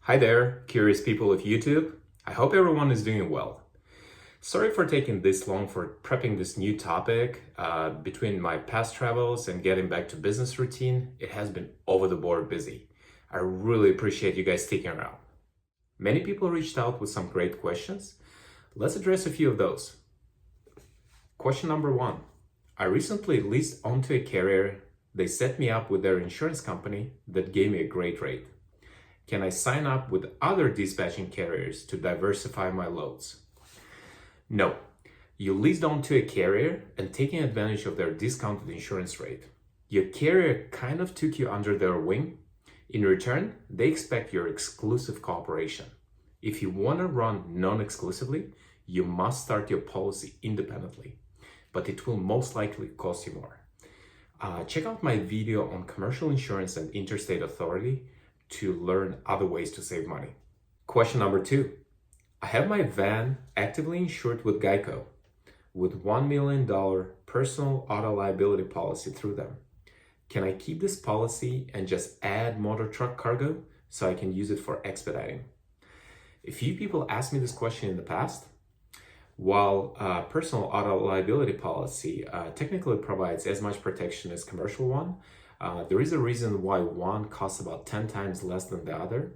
Hi there, curious people of YouTube. I hope everyone is doing well. Sorry for taking this long for prepping this new topic. Between my past travels and getting back to business routine, it has been over the board busy. I really appreciate you guys sticking around. Many people reached out with some great questions. Let's address a few of those. Question number one. I recently leased onto a carrier. They set me up with their insurance company that gave me a great rate. Can I sign up with other dispatching carriers to diversify my loads? No. You leased onto a carrier and taking advantage of their discounted insurance rate. Your carrier kind of took you under their wing. In return, they expect your exclusive cooperation. If you want to run non-exclusively, you must start your policy independently, but it will most likely cost you more. Check out my video on commercial insurance and interstate authority to learn other ways to save money. Question number two. I have my van actively insured with Geico with $1 million personal auto liability policy through them. Can I keep this policy and just add motor truck cargo so I can use it for expediting? A few people asked me this question in the past. While personal auto liability policy technically provides as much protection as commercial one, there is a reason why one costs about 10 times less than the other.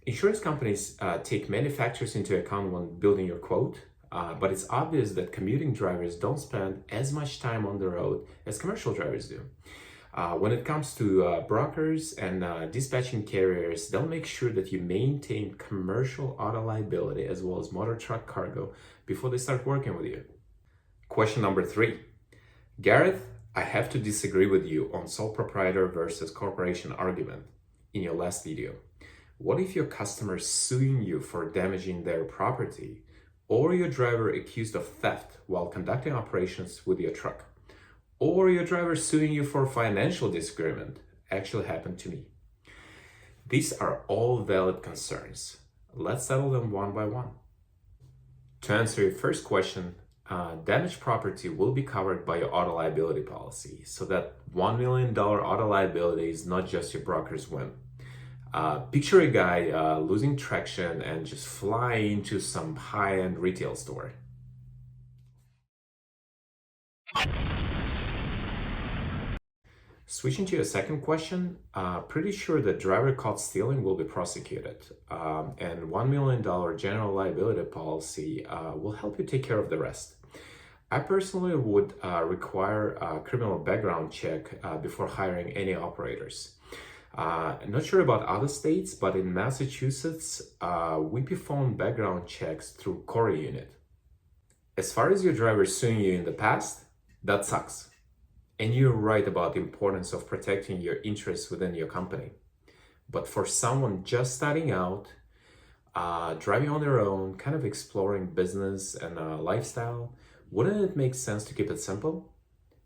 Insurance companies take many factors into account when building your quote, but it's obvious that commuting drivers don't spend as much time on the road as commercial drivers do. When it comes to brokers and dispatching carriers, they'll make sure that you maintain commercial auto liability as well as motor truck cargo before they start working with you. Question number three. Gareth, I have to disagree with you on sole proprietor versus corporation argument in your last video. What if your customer is suing you for damaging their property or your driver accused of theft while conducting operations with your truck? Or your driver suing you for financial disagreement? Actually happened to me. These are all valid concerns. Let's settle them one by one. To answer your first question, damaged property will be covered by your auto liability policy, so that $1 million auto liability is not just your broker's whim. Picture a guy losing traction and just fly into some high-end retail store. Switching to your second question, pretty sure the driver caught stealing will be prosecuted, and $1 million general liability policy will help you take care of the rest. I personally would require a criminal background check before hiring any operators. Not sure about other states, but in Massachusetts, we perform background checks through Core Unit. As far as your driver suing you in the past, that sucks. And you're right about the importance of protecting your interests within your company. But for someone just starting out, driving on their own, kind of exploring business and lifestyle, wouldn't it make sense to keep it simple?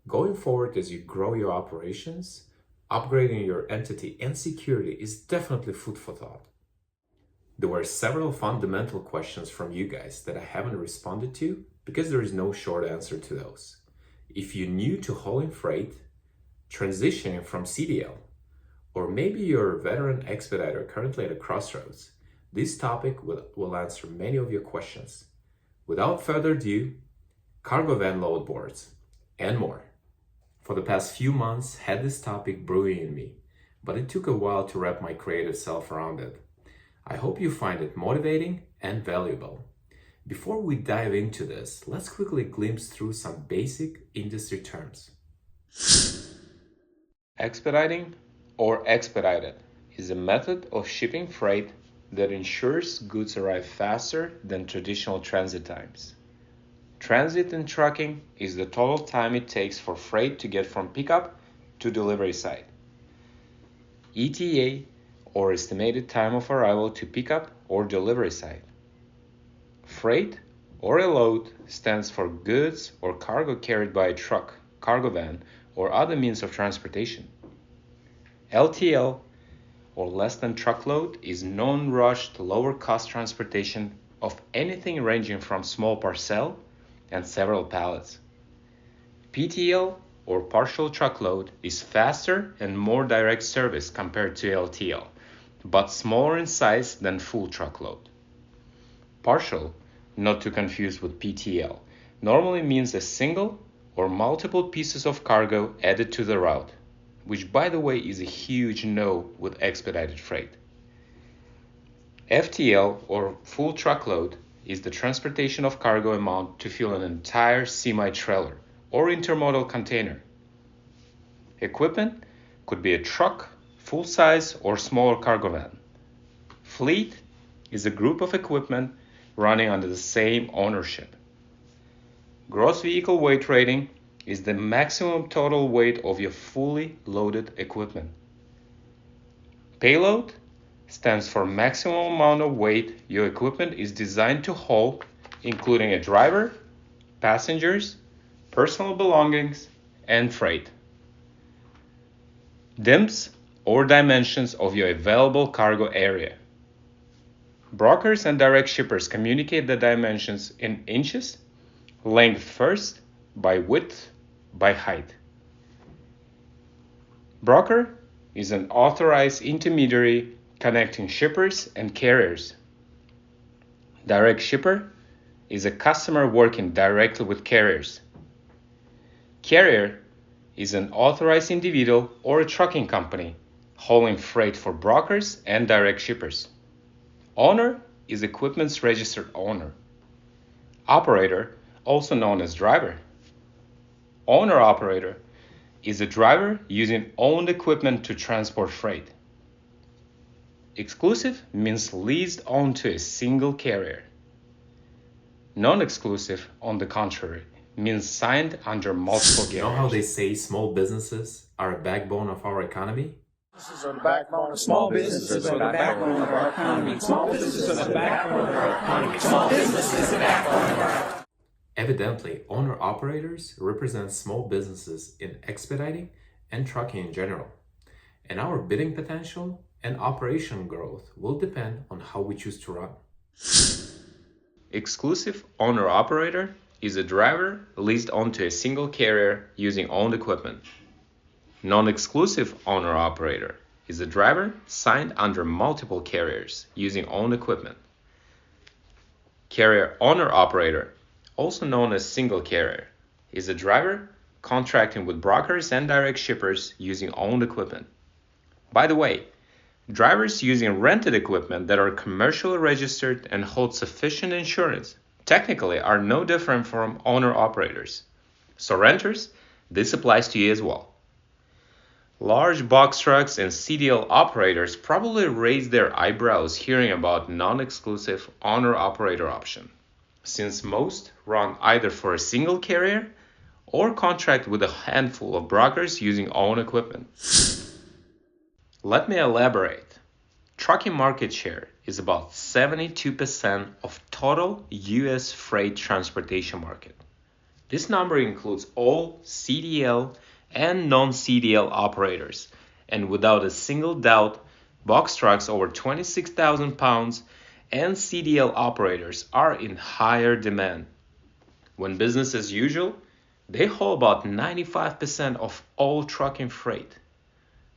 Going forward as you grow your operations, upgrading your entity and security is definitely food for thought. There were several fundamental questions from you guys that I haven't responded to because there is no short answer to those. If you're new to hauling freight, transitioning from CDL, or maybe you're a veteran expediter currently at a crossroads, this topic will answer many of your questions. Without further ado, cargo van load boards, and more. For the past few months, had this topic brewing in me, but it took a while to wrap my creative self around it. I hope you find it motivating and valuable. Before we dive into this, let's quickly glimpse through some basic industry terms. Expediting or expedited is a method of shipping freight that ensures goods arrive faster than traditional transit times. Transit in trucking is the total time it takes for freight to get from pickup to delivery site. ETA, or estimated time of arrival to pickup or delivery site. Freight, or a load, stands for goods or cargo carried by a truck, cargo van, or other means of transportation. LTL, or less than truckload, is non-rushed, lower-cost transportation of anything ranging from small parcel and several pallets. PTL, or partial truckload, is faster and more direct service compared to LTL, but smaller in size than full truckload. Partial, not to confuse with PTL, normally means a single or multiple pieces of cargo added to the route, which by the way is a huge no with expedited freight. FTL or full truckload is the transportation of cargo amount to fill an entire semi-trailer or intermodal container. Equipment could be a truck, full-size or smaller cargo van. Fleet is a group of equipment running under the same ownership. Gross vehicle weight rating is the maximum total weight of your fully loaded equipment. Payload stands for maximum amount of weight your equipment is designed to hold, including a driver, passengers, personal belongings, and freight. DIMS or dimensions of your available cargo area. Brokers and direct shippers communicate the dimensions in inches, length first, by width, by height. Broker is an authorized intermediary connecting shippers and carriers. Direct shipper is a customer working directly with carriers. Carrier is an authorized individual or a trucking company hauling freight for brokers and direct shippers. Owner is equipment's registered owner. Operator, also known as driver. Owner-operator is a driver using owned equipment to transport freight. Exclusive means leased onto a single carrier. Non-exclusive, on the contrary, means signed under multiple carriers. You know how they say small businesses are a backbone of our economy? Small businesses are the backbone of our economy. Small businesses are the backbone of our economy. Small businesses are the backbone of our economy. Evidently, owner-operators represent small businesses in expediting and trucking in general. And our bidding potential and operation growth will depend on how we choose to run. Exclusive owner-operator is a driver leased onto a single carrier using owned equipment. Non-exclusive owner-operator is a driver signed under multiple carriers using owned equipment. Carrier owner-operator, also known as single carrier, is a driver contracting with brokers and direct shippers using owned equipment. By the way, drivers using rented equipment that are commercially registered and hold sufficient insurance technically are no different from owner-operators. So renters, this applies to you as well. Large box trucks and CDL operators probably raise their eyebrows hearing about non-exclusive owner-operator option, since most run either for a single carrier or contract with a handful of brokers using own equipment. Let me elaborate. Trucking market share is about 72% of total US freight transportation market. This number includes all CDL and non-CDL operators, and without a single doubt, box trucks over 26,000 pounds and CDL operators are in higher demand. When business as usual, they haul about 95% of all trucking freight.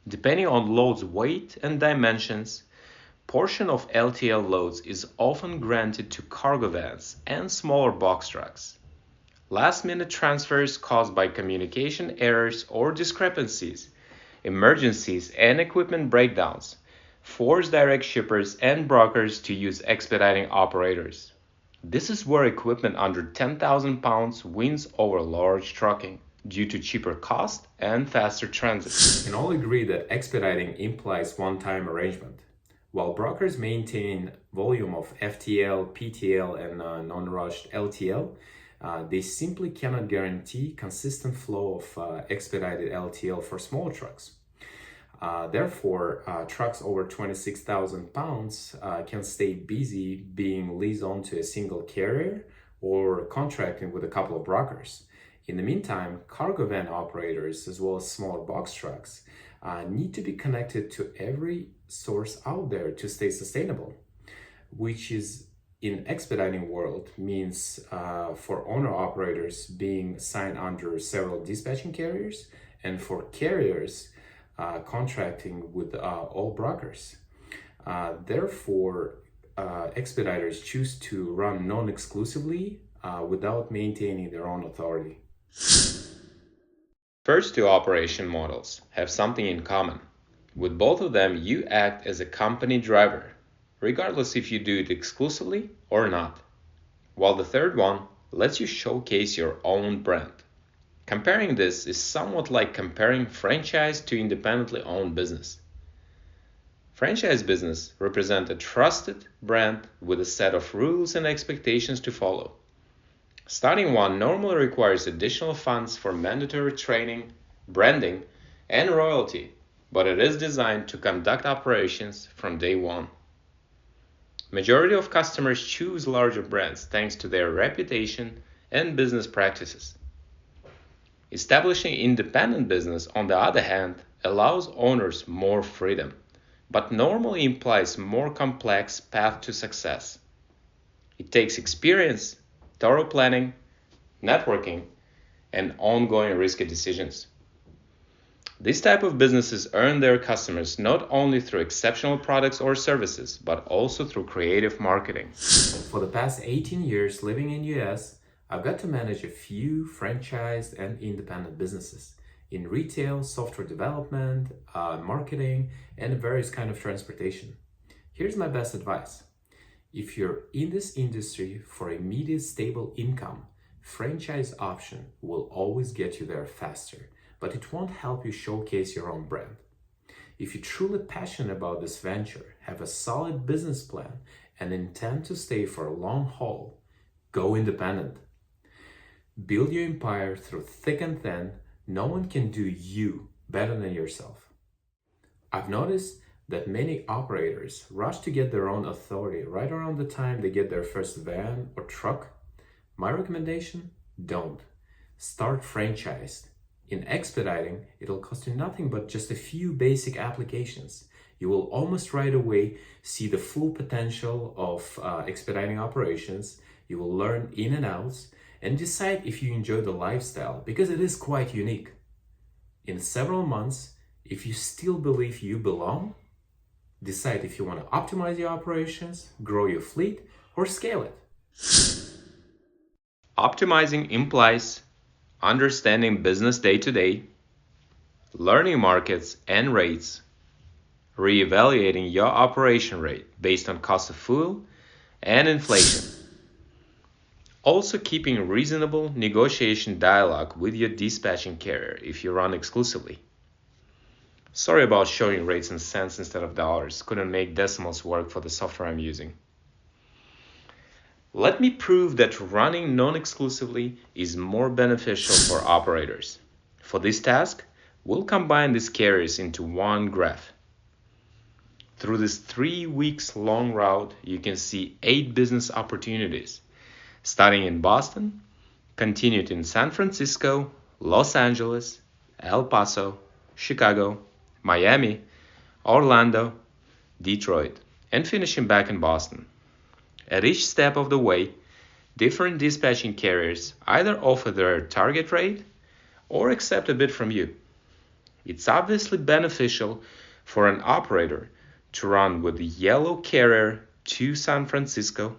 Depending on load's weight and dimensions, portion of LTL loads is often granted to cargo vans and smaller box trucks. Last-minute transfers caused by communication errors or discrepancies, emergencies, and equipment breakdowns force direct shippers and brokers to use expediting operators. This is where equipment under 10,000 pounds wins over large trucking due to cheaper cost and faster transit. We can all agree that expediting implies one-time arrangement. While brokers maintain volume of FTL, PTL, and non-rushed LTL, they simply cannot guarantee consistent flow of expedited LTL for small trucks. Therefore, trucks over 26,000 pounds can stay busy being leased onto a single carrier or contracting with a couple of brokers. In the meantime, cargo van operators, as well as smaller box trucks, need to be connected to every source out there to stay sustainable, which is in expediting world means for owner operators being signed under several dispatching carriers, and for carriers contracting with all brokers. Therefore, expeditors choose to run non-exclusively without maintaining their own authority. First two operation models have something in common. With both of them, you act as a company driver, regardless if you do it exclusively or not. While the third one lets you showcase your own brand. Comparing this is somewhat like comparing franchise to independently owned business. Franchise business represents a trusted brand with a set of rules and expectations to follow. Starting one normally requires additional funds for mandatory training, branding, and royalty, but it is designed to conduct operations from day one. Majority of customers choose larger brands thanks to their reputation and business practices. Establishing independent business, on the other hand, allows owners more freedom, but normally implies more complex path to success. It takes experience, thorough planning, networking, and ongoing risky decisions. This type of businesses earn their customers not only through exceptional products or services, but also through creative marketing. For the past 18 years living in US, I've got to manage a few franchised and independent businesses in retail, software development, marketing, and various kind of transportation. Here's my best advice. If you're in this industry for immediate stable income, franchise option will always get you there faster, but it won't help you showcase your own brand. If you're truly passionate about this venture, have a solid business plan, and intend to stay for a long haul, go independent. Build your empire through thick and thin. No one can do you better than yourself. I've noticed that many operators rush to get their own authority right around the time they get their first van or truck. My recommendation, don't. Start franchised. In expediting, it'll cost you nothing but just a few basic applications. You will almost right away see the full potential of expediting operations. You will learn in and outs and decide if you enjoy the lifestyle, because it is quite unique. In several months, if you still believe you belong, decide if you want to optimize your operations, grow your fleet, or scale it. Optimizing implies understanding business day to day, learning markets and rates, reevaluating your operation rate based on cost of fuel and inflation. Also keeping reasonable negotiation dialogue with your dispatching carrier if you run exclusively. Sorry about showing rates in cents instead of dollars. Couldn't make decimals work for the software I'm using. Let me prove that running non-exclusively is more beneficial for operators. For this task, we'll combine these carriers into one graph. Through this 3 weeks long route, you can see 8 business opportunities, starting in Boston, continued in San Francisco, Los Angeles, El Paso, Chicago, Miami, Orlando, Detroit, and finishing back in Boston. At each step of the way, different dispatching carriers either offer their target rate or accept a bid from you. It's obviously beneficial for an operator to run with the yellow carrier to San Francisco,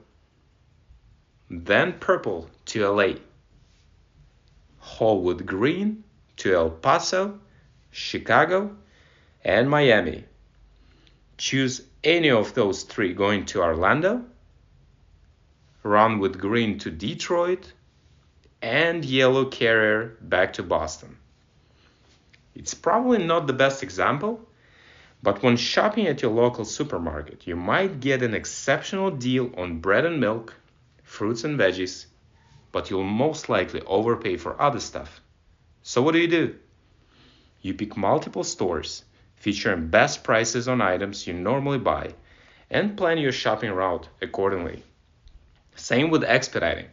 then purple to LA, haul with green to El Paso, Chicago, and Miami. Choose any of those 3 going to Orlando, run with green to Detroit, and yellow carrier back to Boston. It's probably not the best example, but when shopping at your local supermarket, you might get an exceptional deal on bread and milk, fruits and veggies, but you'll most likely overpay for other stuff. So what do? You pick multiple stores featuring best prices on items you normally buy and plan your shopping route accordingly. Same with expediting.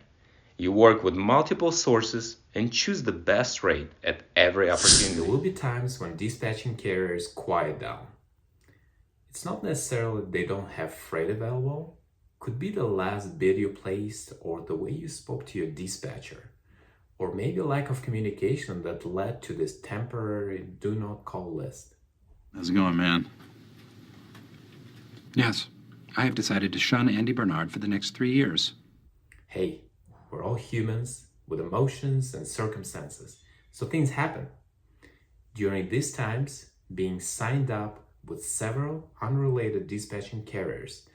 You work with multiple sources and choose the best rate at every opportunity. There will be times when dispatching carriers quiet down. It's not necessarily they don't have freight available. Could be the last bid you placed, or the way you spoke to your dispatcher, or maybe lack of communication that led to this temporary do not call list. How's it going, man? Yes, I have decided to shun Andy Bernard for the next 3 years. Hey, we're all humans with emotions and circumstances, so things happen. During these times, being signed up with several unrelated dispatching carriers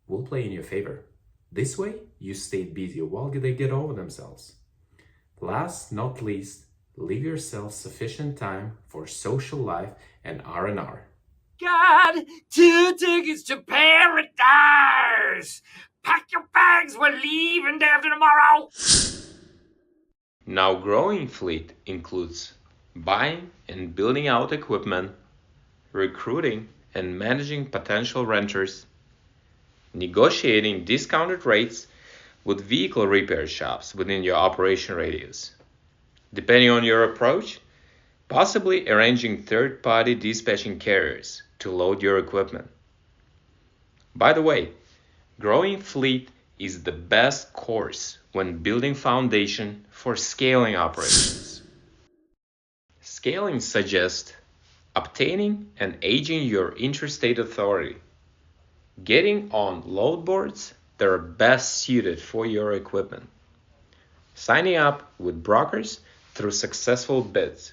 will play in your favor. This way, you stay busy while they get over themselves. Last not least, leave yourself sufficient time for social life and R&R. Got 2 tickets to paradise. Pack your bags, we're leaving day after tomorrow. Now, growing fleet includes buying and building out equipment, recruiting and managing potential renters, negotiating discounted rates with vehicle repair shops within your operation radius. Depending on your approach, possibly arranging third-party dispatching carriers to load your equipment. By the way, growing fleet is the best course when building foundation for scaling operations. Scaling suggests obtaining and aging your interstate authority, getting on load boards that are best suited for your equipment, signing up with brokers through successful bids,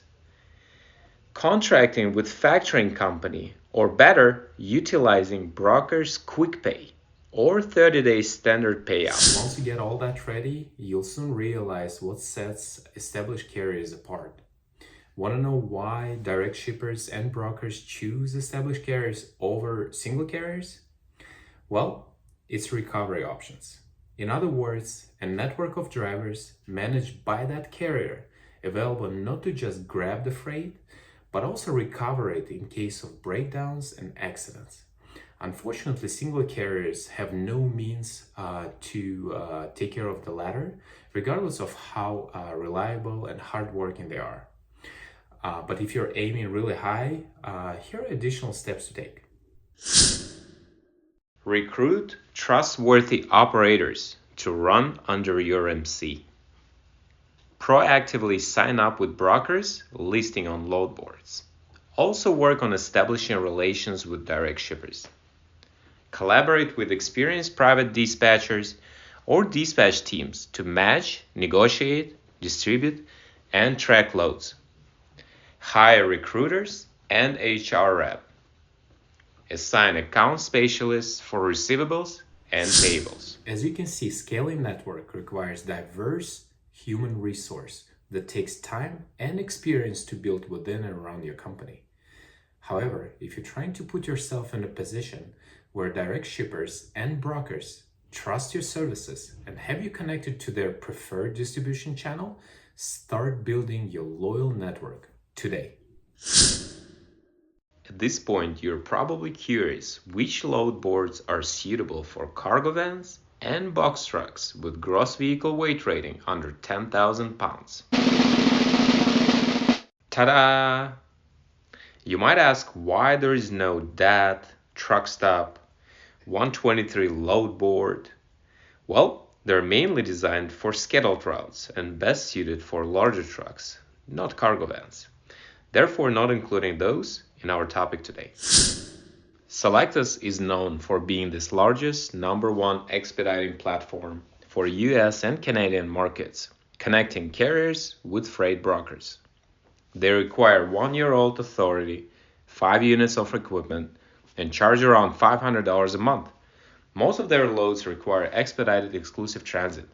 contracting with factoring company, or better, utilizing brokers' quick pay or 30-day standard payout. Once you get all that ready, you'll soon realize what sets established carriers apart. Want to know why direct shippers and brokers choose established carriers over single carriers? Well, it's recovery options. In other words, a network of drivers managed by that carrier, available not to just grab the freight, but also recover it in case of breakdowns and accidents. Unfortunately, single carriers have no means to take care of the latter, regardless of how reliable and hardworking they are. But if you're aiming really high, here are additional steps to take. Recruit trustworthy operators to run under your MC. Proactively sign up with brokers listing on load boards. Also work on establishing relations with direct shippers. Collaborate with experienced private dispatchers or dispatch teams to match, negotiate, distribute, and track loads. Hire recruiters and HR rep. Assign account specialists for receivables and payables. As you can see, scaling network requires diverse human resource that takes time and experience to build within and around your company. However, if you're trying to put yourself in a position where direct shippers and brokers trust your services and have you connected to their preferred distribution channel, start building your loyal network today. At this point, you're probably curious which load boards are suitable for cargo vans and box trucks with gross vehicle weight rating under 10,000 pounds. Ta-da! You might ask why there is no DAT, truck stop, 123 load board. Well, they're mainly designed for scheduled routes and best suited for larger trucks, not cargo vans. Therefore, not including those in our topic today. Selectus is known for being this largest #1 expediting platform for US and Canadian markets, connecting carriers with freight brokers. They require 1-year-old authority, 5 units of equipment, and charge around $500 a month. Most of their loads require expedited exclusive transit.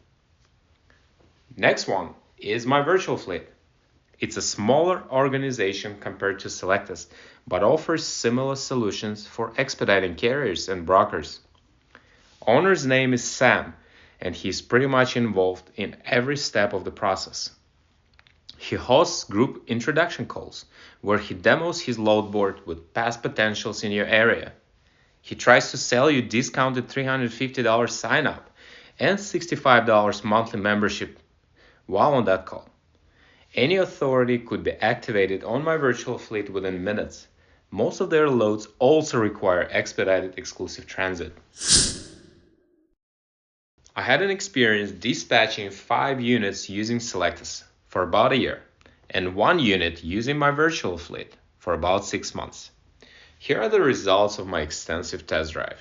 Next one is My Virtual Fleet. It's a smaller organization compared to Selectus, but offers similar solutions for expediting carriers and brokers. Owner's name is Sam, and he's pretty much involved in every step of the process. He hosts group introduction calls, where he demos his load board with past potentials in your area. He tries to sell you discounted $350 sign-up and $65 monthly membership while on that call. Any authority could be activated on My Virtual Fleet within minutes. Most of their loads also require expedited exclusive transit. I had an experience dispatching 5 units using Selectus for about a year and 1 unit using My Virtual Fleet for about 6 months. Here are the results of my extensive test drive.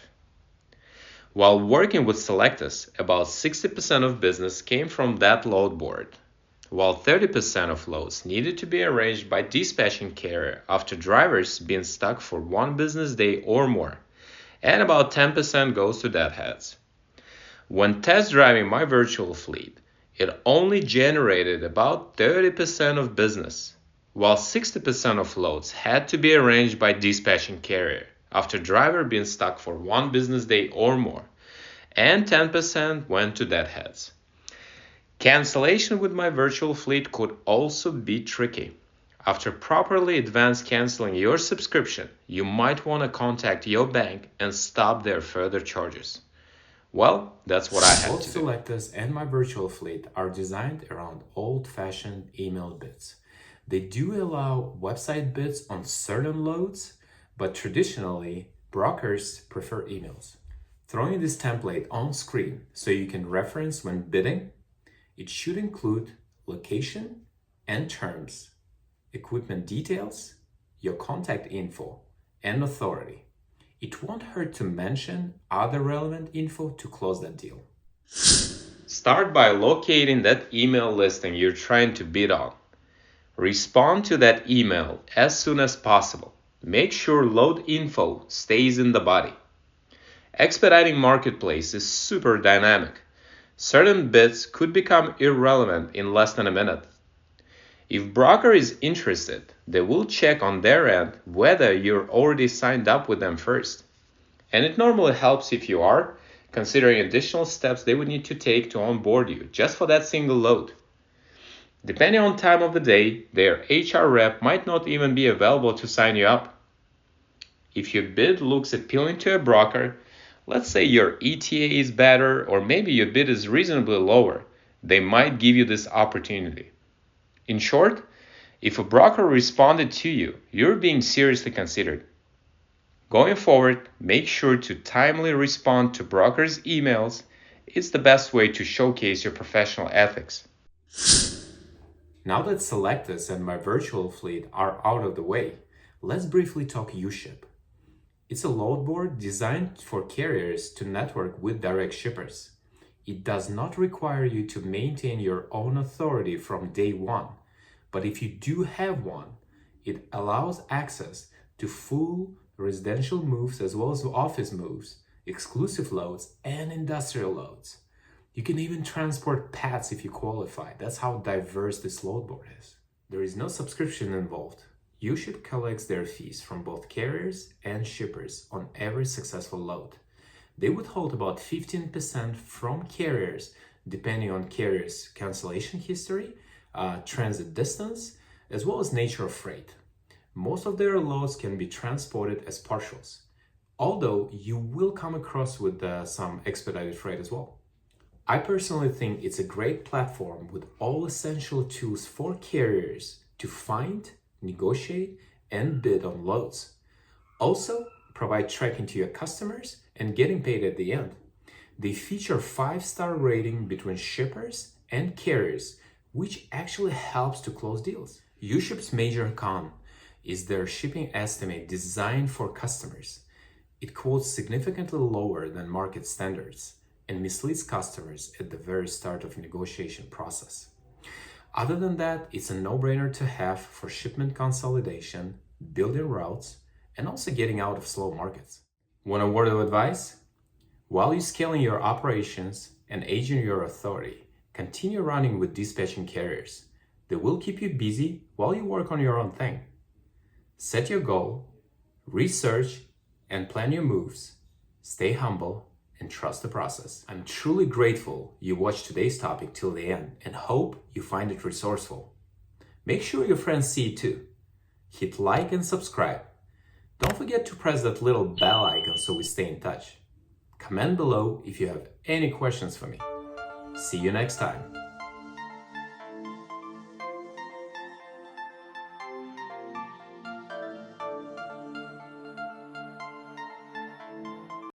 While working with Selectus, about 60% of business came from that load board, while 30% of loads needed to be arranged by dispatching carrier after drivers been stuck for one business day or more, and about 10% goes to deadheads. When test driving my virtual fleet, it only generated about 30% of business, while 60% of loads had to be arranged by dispatching carrier after driver been stuck for one business day or more, and 10% went to deadheads. Cancellation with my virtual fleet could also be tricky. After properly advance canceling your subscription, you might want to contact your bank and stop their further charges. Well, that's what I had Both to do. Selectus and my virtual fleet are designed around old-fashioned email bids. They do allow website bids on certain loads, but traditionally, brokers prefer emails. Throwing this template on screen so you can reference when bidding, it should include location and terms, equipment details, your contact info, and authority. It won't hurt to mention other relevant info to close that deal. Start by locating that email listing you're trying to bid on. Respond to that email as soon as possible. Make sure load info stays in the body. Expediting Marketplace is super dynamic. Certain bids could become irrelevant in less than a minute. If broker is interested, they will check on their end whether you're already signed up with them first. And it normally helps if you are, considering additional steps they would need to take to onboard you just for that single load. Depending on time of the day, their HR rep might not even be available to sign you up. If your bid looks appealing to a broker, let's say your ETA is better or maybe your bid is reasonably lower, they might give you this opportunity. In short, if a broker responded to you, you're being seriously considered. Going forward, make sure to timely respond to brokers' emails. It's the best way to showcase your professional ethics. Now that Selectus and my virtual fleet are out of the way, let's briefly talk UShip. It's a load board designed for carriers to network with direct shippers. It does not require you to maintain your own authority from day one, but if you do have one, it allows access to full residential moves as well as office moves, exclusive loads, and industrial loads. You can even transport pets if you qualify. That's how diverse this load board is. There is no subscription involved. UShip collects their fees from both carriers and shippers on every successful load. They withhold about 15% from carriers depending on carriers' cancellation history, transit distance, as well as nature of freight. Most of their loads can be transported as partials, although you will come across with some expedited freight as well. I personally think it's a great platform with all essential tools for carriers to find, negotiate, and bid on loads. Also, provide tracking to your customers and getting paid at the end. They feature 5-star rating between shippers and carriers, which actually helps to close deals. UShip's major con is their shipping estimate designed for customers. It quotes significantly lower than market standards and misleads customers at the very start of negotiation process. Other than that, it's a no-brainer to have for shipment consolidation, building routes, and also getting out of slow markets. Want a word of advice? While you're scaling your operations and aging your authority, continue running with dispatching carriers. They will keep you busy while you work on your own thing. Set your goal, research, and plan your moves. Stay humble and trust the process. I'm truly grateful you watched today's topic till the end and hope you find it resourceful. Make sure your friends see it too. Hit like and subscribe. Don't forget to press that little bell icon so we stay in touch. Comment below if you have any questions for me. See you next time.